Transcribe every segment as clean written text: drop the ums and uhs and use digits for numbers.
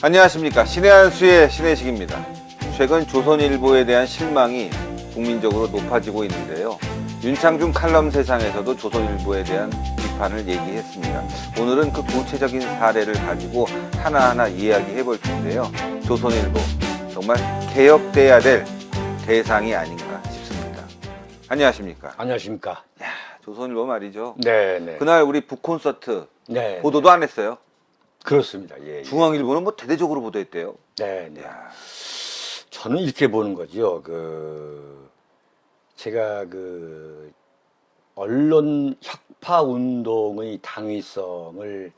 안녕하십니까. 신의 한수의 신의식입니다. 최근 조선일보에 대한 실망이 국민적으로 높아지고 있는데요. 윤창중 칼럼 세상에서도 조선일보에 대한 비판을 얘기했습니다. 오늘은 그 구체적인 사례를 가지고 하나하나 이야기해 볼 텐데요. 조선일보 정말 개혁돼야 될 대상이 아닌가 싶습니다. 안녕하십니까. 안녕하십니까. 야, 조선일보 말이죠. 네네. 그날 우리 북콘서트 네. 보도도 안 했어요. 그렇습니다. 예. 중앙일보는 뭐 대대적으로 보도했대요. 네네. 야. 저는 이렇게 보는 거죠. 제가 언론 혁파 운동의 당위성을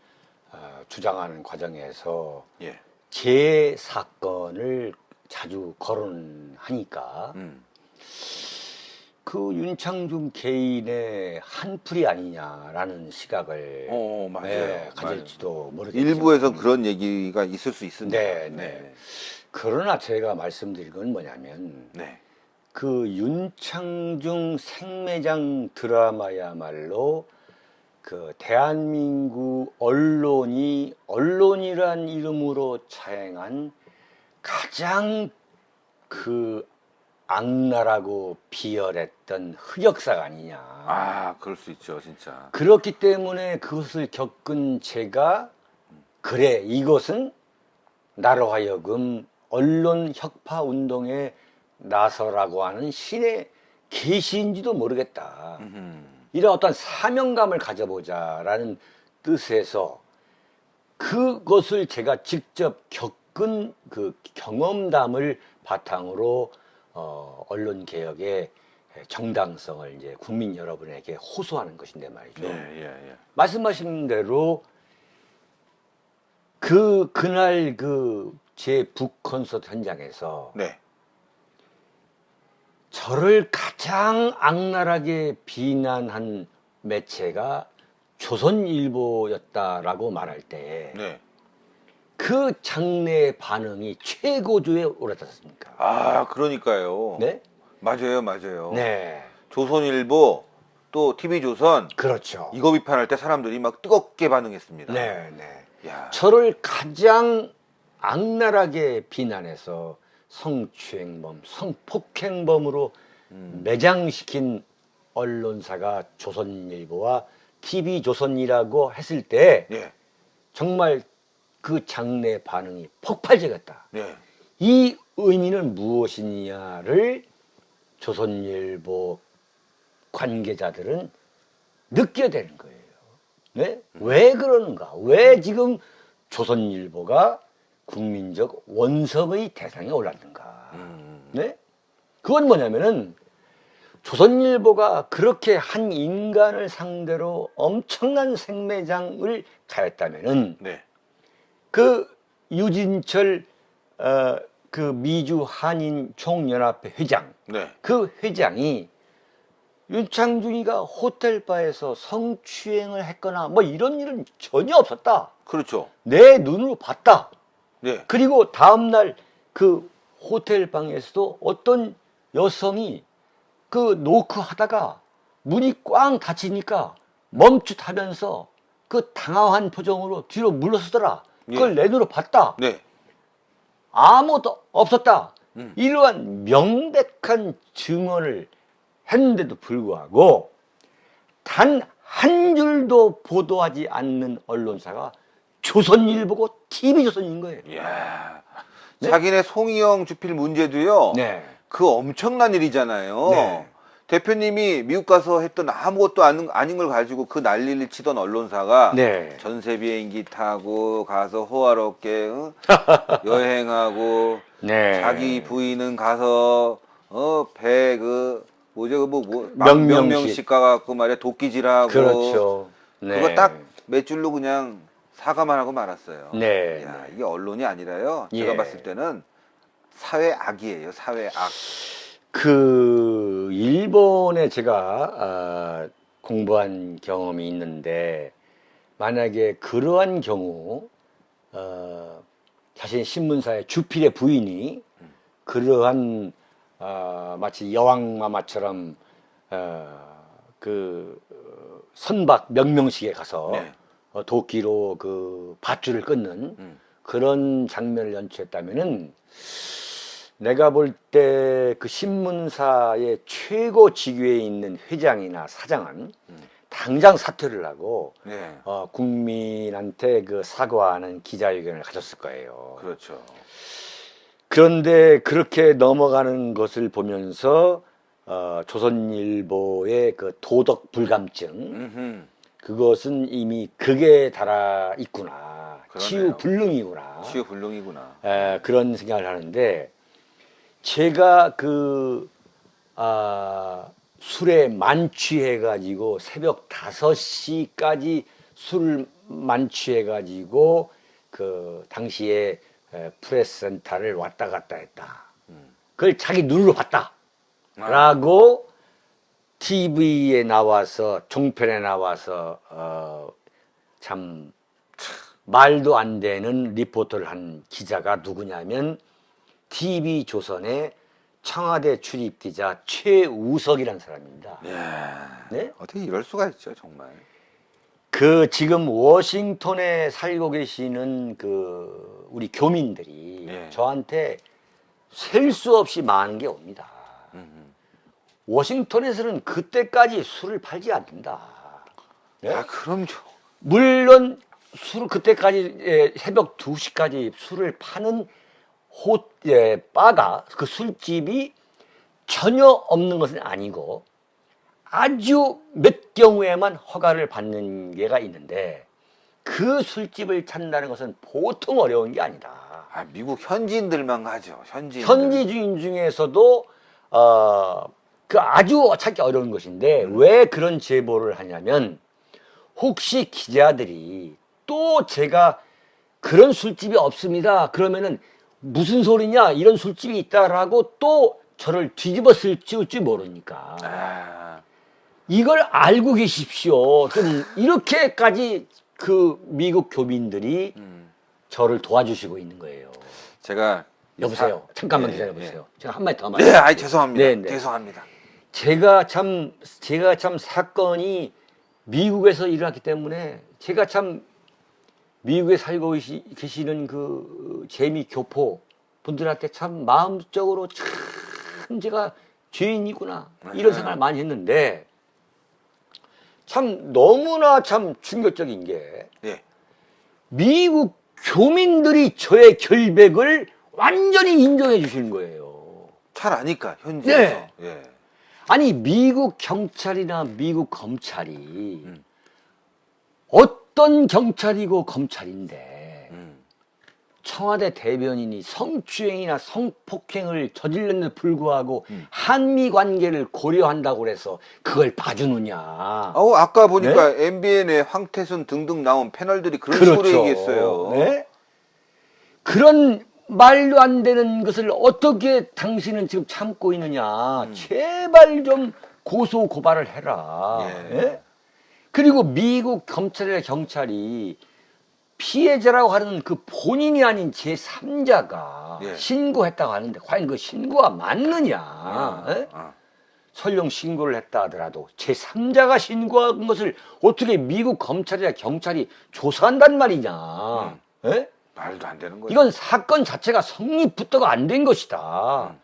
주장하는 과정에서 예. 제 사건을 자주 거론하니까 그 윤창중 개인의 한풀이 아니냐라는 시각을 맞아요. 가질지도 모르겠죠. 일부에서 그런 얘기가 있을 수 있습니다. 네. 그러나 제가 말씀드릴 건 뭐냐면 네. 그 윤창중 생매장 드라마야말로 그 대한민국 언론이란 이름으로 자행한 가장 악랄하고 비열했던 흑역사가 아니냐. 아, 그럴 수 있죠, 진짜. 그렇기 때문에 그것을 겪은 제가 그래, 이것은 나로 하여금 언론 혁파 운동에 나서라고 하는 신의 계시인지도 모르겠다. 이런 어떤 사명감을 가져보자라는 뜻에서 그것을 제가 직접 겪은 그 경험담을 바탕으로 언론 개혁의 정당성을 이제 국민 여러분에게 호소하는 것인데 말이죠. 예. 말씀하신 대로 그날 제 북콘서트 현장에서 네. 저를 가장 악랄하게 비난한 매체가 조선일보였다라고 말할 때 네. 그 장래의 반응이 최고조에 올라탔습니까? 아, 그러니까요. 네? 맞아요. 네. 조선일보 또 TV조선 그렇죠. 이거 비판할 때 사람들이 막 뜨겁게 반응했습니다. 네. 야. 저를 가장 악랄하게 비난해서 성추행범, 성폭행범으로 매장시킨 언론사가 조선일보와 TV조선이라고 했을 때 예. 정말 그 장래 반응이 폭발적이었다. 네. 이 의미는 무엇이냐를 조선일보 관계자들은 느껴야 되는 거예요. 네? 왜 그러는가? 왜 지금 조선일보가 국민적 원성의 대상에 올랐는가? 네? 그건 뭐냐면은 조선일보가 그렇게 한 인간을 상대로 엄청난 생매장을 가했다면은 네. 그 유진철 그 미주 한인 총연합회 회장 네. 그 회장이 윤창중이가 호텔바에서 성추행을 했거나 뭐 이런 일은 전혀 없었다. 그렇죠. 내 눈으로 봤다. 네. 그리고 다음날 그 호텔방에서도 어떤 여성이 그 노크하다가 문이 꽝 닫히니까 멈칫하면서 그 당황한 표정으로 뒤로 물러서더라. 그걸 내 눈으로 봤다. 네. 아무것도 없었다. 이러한 명백한 증언을 했는데도 불구하고 단 한 줄도 보도하지 않는 언론사가 조선일보고 TV조선인 거예요. 이야. 네? 자기네 송이영 주필 문제도요. 네. 그 엄청난 일이잖아요. 네. 대표님이 미국 가서 했던 아무것도 아닌 걸 가지고 그 난리를 치던 언론사가 네. 전세 비행기 타고 가서 호화롭게 여행하고 네. 자기 부인은 가서 배 명명식 가갖고 말이야 도끼질하고 그렇죠. 네. 그거 딱 몇 줄로 그냥 사과만 하고 말았어요. 네. 야, 이게 언론이 아니라요. 제가 예. 봤을 때는 사회 악이에요. 사회 악. 일본에 제가 공부한 경험이 있는데 만약에 그러한 경우 자신 신문사의 주필의 부인이 그러한 마치 여왕마마처럼 선박 명명식에 가서 네. 도끼로 그 밧줄을 끊는 그런 장면을 연출했다면은 내가 볼 때 그 신문사의 최고 직위에 있는 회장이나 사장은 당장 사퇴를 하고 네. 국민한테 그 사과하는 기자회견을 가졌을 거예요. 그렇죠. 그런데 그렇게 넘어가는 것을 보면서 조선일보의 그 도덕 불감증 음흠. 그것은 이미 극에 달아 있구나. 그러네요. 치유불능이구나. 치유불능이구나. 그런 생각을 하는데 제가 술에 만취해가지고 새벽 5시까지 술을 만취해가지고 그 당시에 프레스센터를 왔다 갔다 했다. 그걸 자기 눈으로 봤다. 라고 TV에 나와서 종편에 나와서 참 말도 안 되는 리포터를 한 기자가 누구냐면 TV조선의 청와대 출입 기자 최우석이라는 사람입니다. 네? 어떻게 이럴 수가 있죠, 정말. 그 지금 워싱턴에 살고 계시는 그 우리 교민들이 네. 저한테 셀 수 없이 많은 게 옵니다. 워싱턴에서는 그때까지 술을 팔지 않는다. 네? 그럼요. 물론 술을 그때까지 새벽 2시까지 술을 파는 바가 그 술집이 전혀 없는 것은 아니고 아주 몇 경우에만 허가를 받는 게가 있는데 그 술집을 찾는다는 것은 보통 어려운 게 아니다. 미국 현지인들만 가죠. 현지 주인 중에서도 그 아주 찾기 어려운 것인데 왜 그런 제보를 하냐면 혹시 기자들이 또 제가 그런 술집이 없습니다. 그러면은 무슨 소리냐 이런 술집이 있다라고 또 저를 뒤집어 쓸지 모르니까 이걸 알고 계십시오. 좀 이렇게까지 그 미국 교민들이 저를 도와주시고 있는 거예요. 제가 여보세요. 잠깐만 네, 기다려보세요. 제가 한마디 더 네, 죄송합니다. 네, 네. 죄송합니다. 제가 참 사건이 미국에서 일어났기 때문에 제가 참 미국에 살고 계시는 그 재미 교포 분들한테 참 마음적으로 참 제가 죄인이구나 이런 생각을 많이 했는데 참 너무나 참 충격적인 게 예. 미국 교민들이 저의 결백을 완전히 인정해 주시는 거예요. 잘 아니까 현지에서. 네. 예. 아니 미국 경찰이나 미국 검찰이 어떤 경찰이고 검찰인데 청와대 대변인이 성추행이나 성폭행을 저질렀는데 불구하고 한미 관계를 고려한다고 해서 그걸 봐주느냐. 아까 보니까 MBN에 황태순 등등 나온 패널들이 그런 식으로 얘기했어요. 네? 그런 말도 안 되는 것을 어떻게 당신은 지금 참고 있느냐. 제발 좀 고소 고발을 해라. 예. 예? 그리고 미국 검찰이나 경찰이 피해자라고 하는 그 본인이 아닌 제3자가 예. 신고했다고 하는데 과연 그 신고가 맞느냐. 예? 설령 신고를 했다 하더라도 제3자가 신고한 것을 어떻게 미국 검찰이나 경찰이 조사한단 말이냐. 예? 말도 안 되는 거죠. 이건 사건 자체가 성립부터가 안 된 것이다.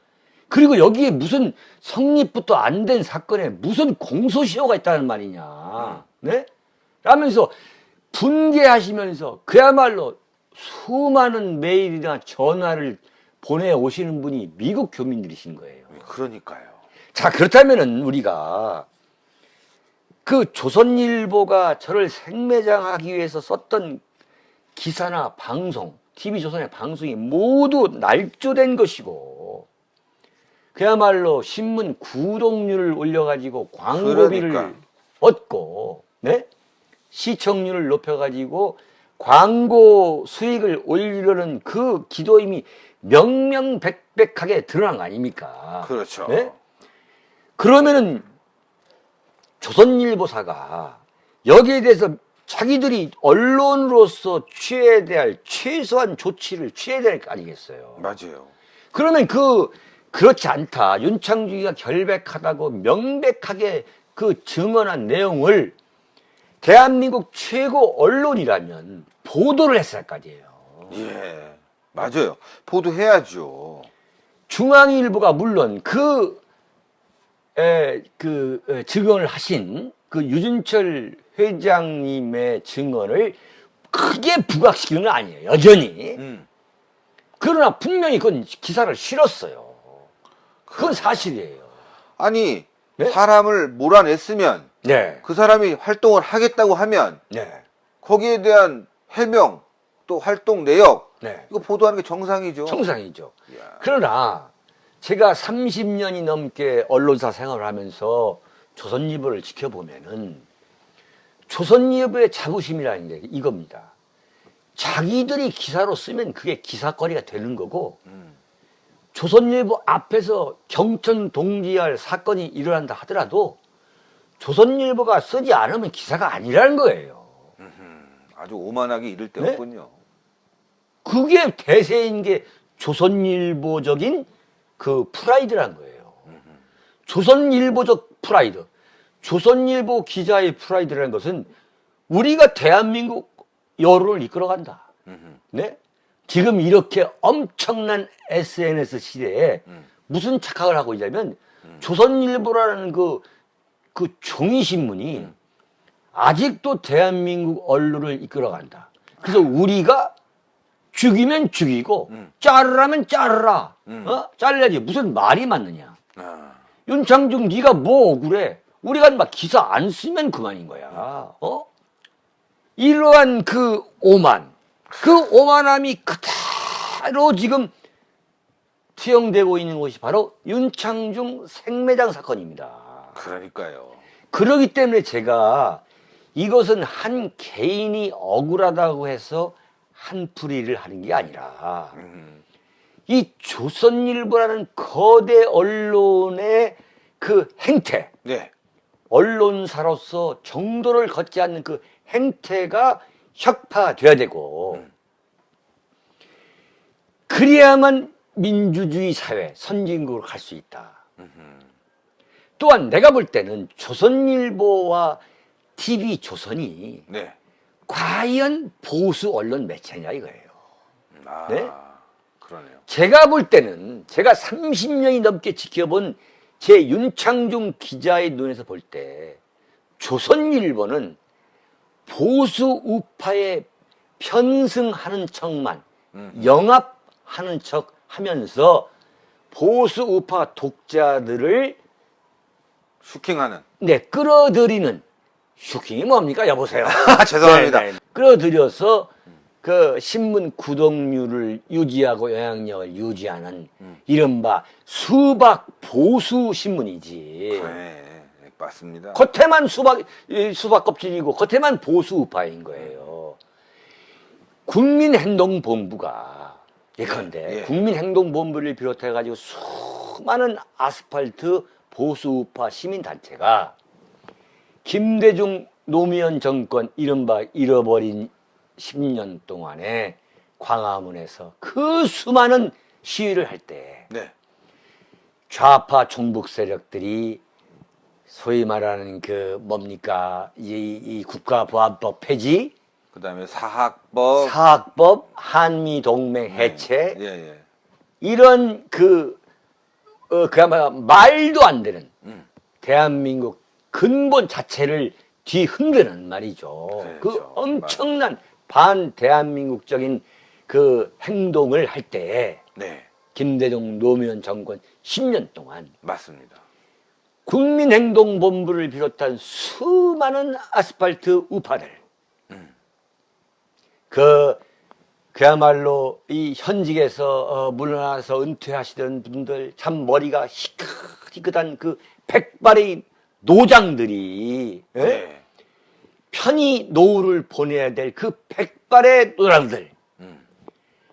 그리고 여기에 무슨 성립부터 안 된 사건에 무슨 공소시효가 있다는 말이냐. 네? 라면서 분개하시면서 그야말로 수많은 메일이나 전화를 보내오시는 분이 미국 교민들이신 거예요. 그러니까요. 자, 그렇다면은 우리가 그 조선일보가 저를 생매장하기 위해서 썼던 기사나 방송, TV조선의 방송이 모두 날조된 것이고 그야말로 신문 구독률을 올려가지고 광고비를 그러니까. 얻고 네? 시청률을 높여가지고 광고 수익을 올리려는 그 기도임이 명명백백하게 드러난 거 아닙니까? 그렇죠. 네? 그러면은 조선일보사가 여기에 대해서 자기들이 언론으로서 취해야 될 최소한 조치를 취해야 될 거 아니겠어요? 맞아요. 그러면 그렇지 않다. 윤창중이가 결백하다고 명백하게 그 증언한 내용을 대한민국 최고 언론이라면 보도를 했을 거 아니에요. 예, 맞아요. 보도해야죠. 중앙일보가 물론 증언을 하신 그 유준철 회장님의 증언을 크게 부각시키는 건 아니에요. 여전히. 그러나 분명히 그건 기사를 실었어요. 그건 사실이에요. 아니, 네? 사람을 몰아냈으면 네. 그 사람이 활동을 하겠다고 하면 네. 거기에 대한 해명 또 활동 내역 네. 이거 보도하는 게 정상이죠. 정상이죠. 이야. 그러나 제가 30년이 넘게 언론사 생활을 하면서 조선일보를 지켜보면은 조선일보의 자부심이라는 게 이겁니다. 자기들이 기사로 쓰면 그게 기사거리가 되는 거고 조선일보 앞에서 경천 동지할 사건이 일어난다 하더라도 조선일보가 쓰지 않으면 기사가 아니라는 거예요. 아주 오만하게 이를 데 네? 없군요. 그게 대세인 게 조선일보적인 그 프라이드란 거예요. 조선일보적 프라이드. 조선일보 기자의 프라이드라는 것은 우리가 대한민국 여론을 이끌어간다. 네? 지금 이렇게 엄청난 SNS 시대에 무슨 착각을 하고 있냐면 조선일보라는 그 종이신문이 아직도 대한민국 언론을 이끌어간다. 그래서 우리가 죽이면 죽이고 자르라면 자르라. 잘라야지. 무슨 말이 맞느냐. 윤창중 네가 뭐 억울해. 우리가 막 기사 안 쓰면 그만인 거야. 이러한 그 오만, 그 오만함이 그대로 지금 투영되고 있는 것이 바로 윤창중 생매장 사건입니다. 그러니까요. 그러기 때문에 제가 이것은 한 개인이 억울하다고 해서 한풀이를 하는 게 아니라 이 조선일보라는 거대 언론의 그 행태, 네. 언론사로서 정도를 걷지 않는 그 행태가 혁파돼야 되고 그래야만 민주주의 사회, 선진국으로 갈 수 있다. 또한 내가 볼 때는 조선일보와 TV조선이 네. 과연 보수 언론 매체냐 이거예요. 아, 네? 그러네요. 제가 볼 때는 제가 30년이 넘게 지켜본 제 윤창중 기자의 눈에서 볼 때 조선일보는 보수 우파에 편승하는 척만 영합하는 척 하면서 보수 우파 독자들을 슈킹하는. 네, 끌어들이는 슈킹이 뭡니까? 여보세요. 죄송합니다. 네, 네. 끌어들여서 그 신문 구독률을 유지하고 영향력을 유지하는 이른바 수박 보수 신문이지. 네, 맞습니다. 겉에만 수박 껍질이고 겉에만 보수 우파인 거예요. 국민행동본부가 예컨대 예. 국민행동본부를 비롯해 가지고 수많은 아스팔트 보수 우파 시민단체가 김대중 노무현 정권 이른바 잃어버린 10년 동안에 광화문에서 그 수많은 시위를 할 때 네. 좌파 종북 세력들이 소위 말하는 그 뭡니까 이 국가보안법 폐지, 그다음에 사학법, 사학법, 한미 동맹 해체 예, 예. 이런 그야말로 말도 안 되는 대한민국 근본 자체를 뒤흔드는 말이죠. 그 그렇죠. 엄청난 반대한민국적인 그 행동을 할 때 네, 김대중 노무현 정권 10년 동안 맞습니다. 국민행동본부를 비롯한 수많은 아스팔트 우파들 그야말로 이 현직에서 물러나서 은퇴하시던 분들 참 머리가 희끗희끗한 그 백발의 노장들이 예? 네. 편히 노후를 보내야 될 그 백발의 노장들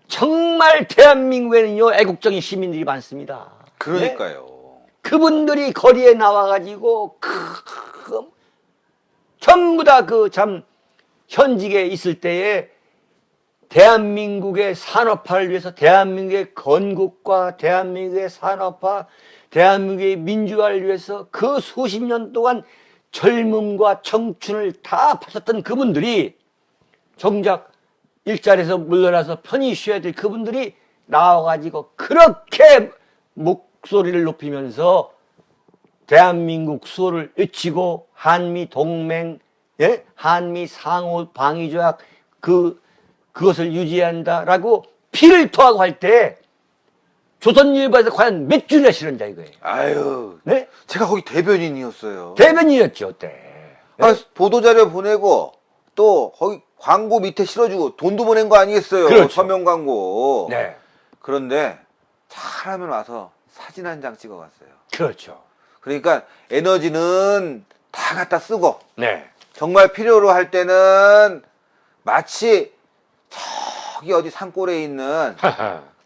정말 대한민국에는요 애국적인 시민들이 많습니다. 그러니까요. 네? 그분들이 거리에 나와가지고 전부 다 그 참 현직에 있을 때에 대한민국의 산업화를 위해서 대한민국의 건국과 대한민국의 산업화, 대한민국의 민주화를 위해서 그 수십 년 동안 젊음과 청춘을 다 바쳤던 그분들이 정작 일자리에서 물러나서 편히 쉬어야 될 그분들이 나와가지고 그렇게 목소리를 높이면서 대한민국 수호를 외치고 한미 동맹, 예? 한미 상호 방위 조약 그것을 유지한다라고 피를 토하고 할 때 조선일보에서 과연 몇 줄이나 실었냐 이거예요. 아유, 네? 제가 거기 대변인이었어요. 대변인이었죠 그때. 아, 보도자료 보내고 또 거기 광고 밑에 실어주고 돈도 보낸 거 아니겠어요? 그렇죠. 서명 광고. 네, 그런데 잘하면 와서 사진 한 장 찍어갔어요. 그렇죠. 그러니까 에너지는 다 갖다 쓰고 네, 정말 필요로 할 때는 마치 저기 어디 산골에 있는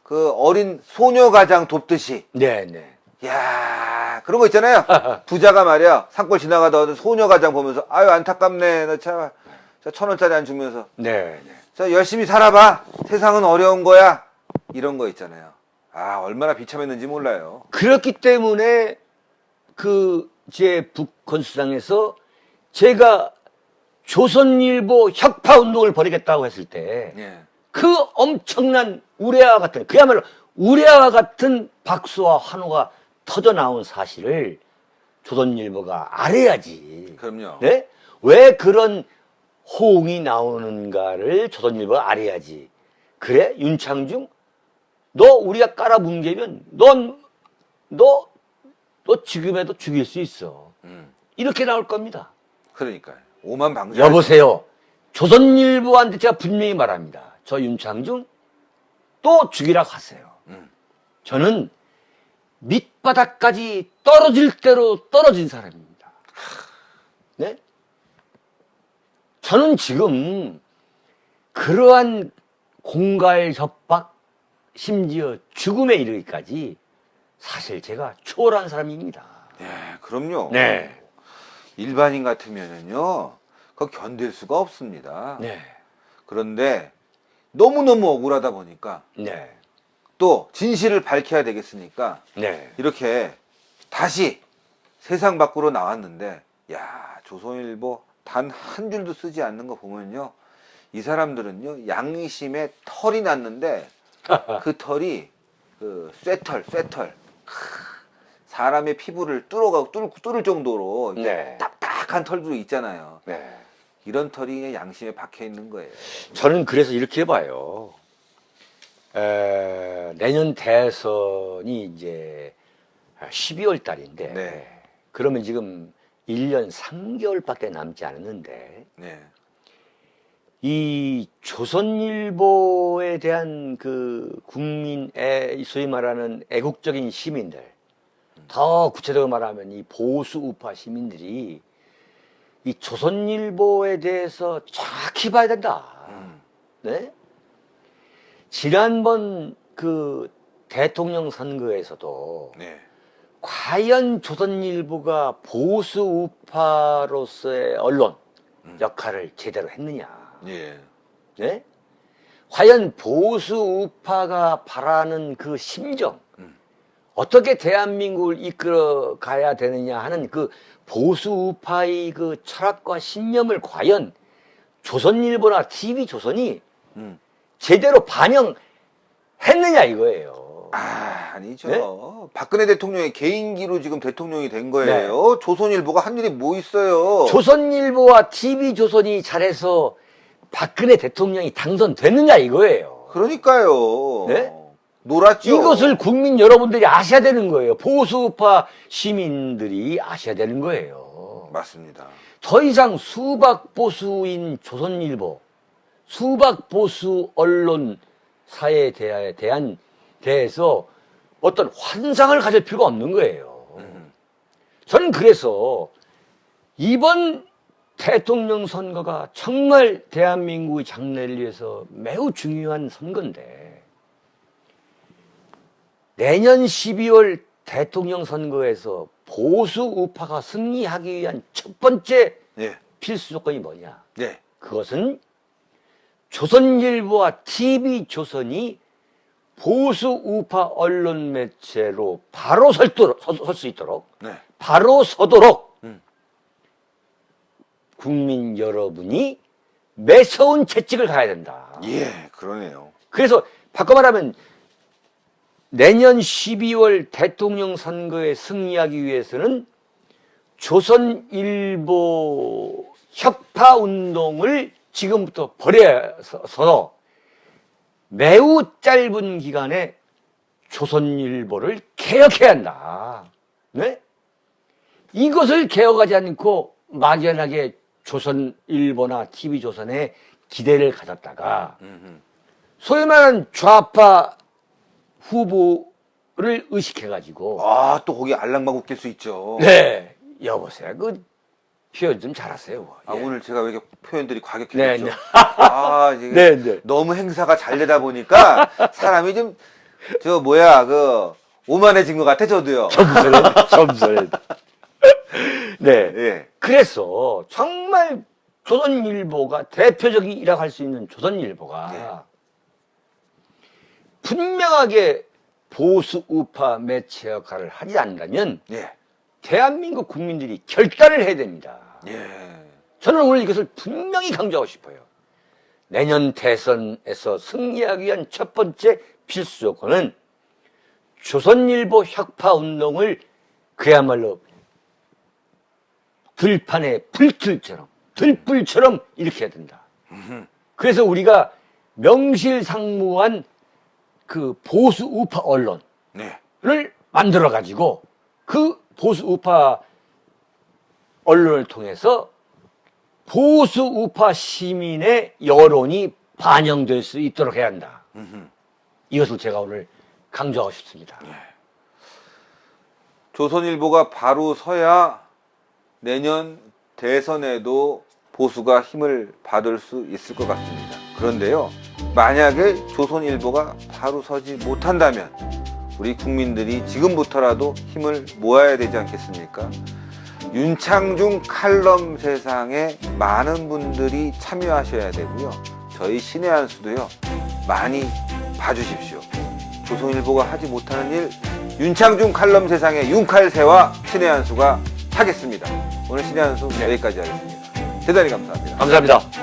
그 어린 소녀 가장 돕듯이. 네, 네. 야, 그런 거 있잖아요. 부자가 말이야 산골 지나가다 소녀 가장 보면서 아유 안타깝네 너 참 저 1,000원짜리 안 주면서 네, 네. 저 열심히 살아봐 세상은 어려운 거야 이런 거 있잖아요. 아 얼마나 비참했는지 몰라요. 그렇기 때문에 제 북건수당에서 제가 조선일보 혁파 운동을 벌이겠다고 했을 때 예. 그 엄청난 우레와 같은 그야말로 우레와 같은 박수와 환호가 터져 나온 사실을 조선일보가 알아야지. 그럼요. 네? 왜 그런 호응이 나오는가를 조선일보가 알아야지. 그래? 윤창중? 너 우리가 깔아뭉개면 너 지금에도 죽일 수 있어. 이렇게 나올 겁니다. 그러니까요. 오만방자. 여보세요. 조선일보한테 제가 분명히 말합니다. 저 윤창중 또 죽이라고 하세요. 저는 밑바닥까지 떨어질 대로 떨어진 사람입니다. 네? 저는 지금 그러한 공갈 협박, 심지어 죽음에 이르기까지 사실 제가 초월한 사람입니다. 예, 그럼요. 네. 일반인 같으면은요, 그거 견딜 수가 없습니다. 네. 그런데 너무너무 억울하다 보니까 네. 또 진실을 밝혀야 되겠으니까 네. 이렇게 다시 세상 밖으로 나왔는데, 야, 조선일보 단 한 줄도 쓰지 않는 거 보면요, 이 사람들은요, 양심에 털이 났는데 그 털이 쇠털. 사람의 피부를 뚫을 정도로 네. 딱딱한 털도 있잖아요. 네. 이런 털이 양심에 박혀 있는 거예요. 저는 그래서 이렇게 봐요. 내년 대선이 이제 12월 달인데, 네. 그러면 지금 1년 3개월밖에 남지 않았는데, 네. 이 조선일보에 대한 그 국민의 소위 말하는 애국적인 시민들, 더 구체적으로 말하면 이 보수 우파 시민들이 이 조선일보에 대해서 정확히 봐야 된다. 네? 지난번 그 대통령 선거에서도 네. 과연 조선일보가 보수 우파로서의 언론 역할을 제대로 했느냐? 예. 네? 과연 보수 우파가 바라는 그 심정, 어떻게 대한민국을 이끌어 가야 되느냐 하는 그 보수 우파의 그 철학과 신념을 과연 조선일보나 TV조선이 제대로 반영했느냐 이거예요. 아니죠. 네? 박근혜 대통령의 개인기로 지금 대통령이 된 거예요. 조선일보가 한 일이 뭐 있어요? 조선일보와 TV조선이 잘해서 박근혜 대통령이 당선됐느냐 이거예요. 그러니까요. 네? 놀았죠. 이것을 국민 여러분들이 아셔야 되는 거예요. 보수우파 시민들이 아셔야 되는 거예요. 맞습니다. 더 이상 수박 보수인 조선일보, 수박 보수 언론사에 대해서 어떤 환상을 가질 필요가 없는 거예요. 저는 그래서 이번 대통령 선거가 정말 대한민국의 장래를 위해서 매우 중요한 선거인데, 내년 12월 대통령 선거에서 보수 우파가 승리하기 위한 첫 번째 예. 필수 조건이 뭐냐? 네. 그것은 조선일보와 TV조선이 보수 우파 언론 매체로 바로 설 수 있도록, 네. 바로 서도록 국민 여러분이 매서운 채찍을 가야 된다. 예, 그러네요. 그래서 바꿔 말하면 내년 12월 대통령 선거에 승리하기 위해서는 조선일보 혁파 운동을 지금부터 벌여서 매우 짧은 기간에 조선일보를 개혁해야 한다. 네? 이것을 개혁하지 않고 막연하게 조선일보나 TV조선에 기대를 가졌다가 소위 말하는 좌파 후보를 의식해가지고 아, 또 거기 알랑방 웃길 수 있죠. 네, 여보세요. 그 표현 좀 잘하세요. 아, 예. 오늘 제가 왜 이렇게 표현들이 과격해졌죠? 네, 네. 아, 이게 네, 네. 너무 행사가 잘 되다 보니까 사람이 좀, 오만해진 것 같아, 저도요. 점수를. 네. 예. 그래서 정말 조선일보가 대표적이라고 할 수 있는 조선일보가 네. 분명하게 보수 우파 매체 역할을 하지 않는다면 예. 대한민국 국민들이 결단을 해야 됩니다. 예. 저는 오늘 이것을 분명히 강조하고 싶어요. 내년 대선에서 승리하기 위한 첫 번째 필수 조건은 조선일보 혁파 운동을 그야말로 들판에 들불처럼 일으켜야 된다. 그래서 우리가 명실상부한 그 보수 우파 언론을 네. 만들어 가지고 그 보수 우파 언론을 통해서 보수 우파 시민의 여론이 반영될 수 있도록 해야 한다. 이것을 제가 오늘 강조하고 싶습니다. 조선일보가 바로 서야 내년 대선에도 보수가 힘을 받을 수 있을 것 같습니다. 그런데요, 만약에 조선일보가 바로 서지 못한다면 우리 국민들이 지금부터라도 힘을 모아야 되지 않겠습니까? 윤창중 칼럼 세상에 많은 분들이 참여하셔야 되고요. 저희 신의 한 수도요, 많이 봐주십시오. 조선일보가 하지 못하는 일, 윤창중 칼럼 세상의 윤칼세와 신의 한 수가 하겠습니다. 오늘 신의 한 수 여기까지 하겠습니다. 대단히 감사합니다. 감사합니다.